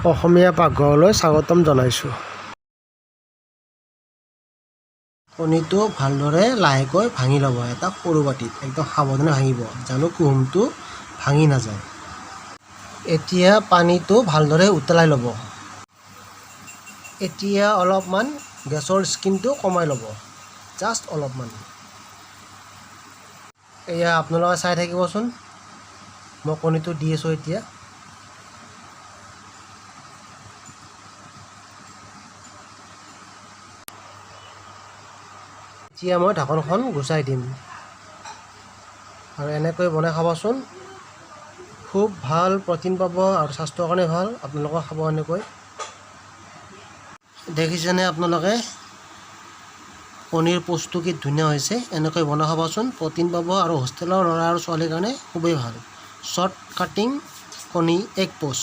অসমীয়া পাকঘৰলৈ স্বাগতম জনাইছোঁ। কণীটো ভালদৰে লাহেকৈ ভাঙি ল'ব এটা সৰু বাটিত, একদম সাৱধানে ভাঙিব জানো কুহুমটো ভাঙি নাযায়। এতিয়া পানীটো ভালদৰে উতলাই ল'ব। এতিয়া অলপমান গেছৰ স্কিনটো কমাই ল'ব, জাষ্ট অলপমান। এয়া আপোনালোকে চাই থাকিবচোন, মই কণীটো দি আছোঁ এতিয়া। এতিয়া মই ঢাকনখন গুচাই দিম আৰু এনেকৈ বনাই খাবচোন, খুব ভাল প্ৰ'টিন পাব আৰু স্বাস্থ্যৰ কাৰণে ভাল। আপোনালোকে খাব এনেকৈ। দেখিছেনে আপোনালোকে কণীৰ পোচটো কি ধুনীয়া হৈছে। এনেকৈ বনাই খাবচোন, প্ৰ'টিন পাব আৰু হোষ্টেলৰ ল'ৰা আৰু ছোৱালীৰ কাৰণে খুবেই ভাল। শ্বৰ্ট কাটিং কণী এগ পোচ।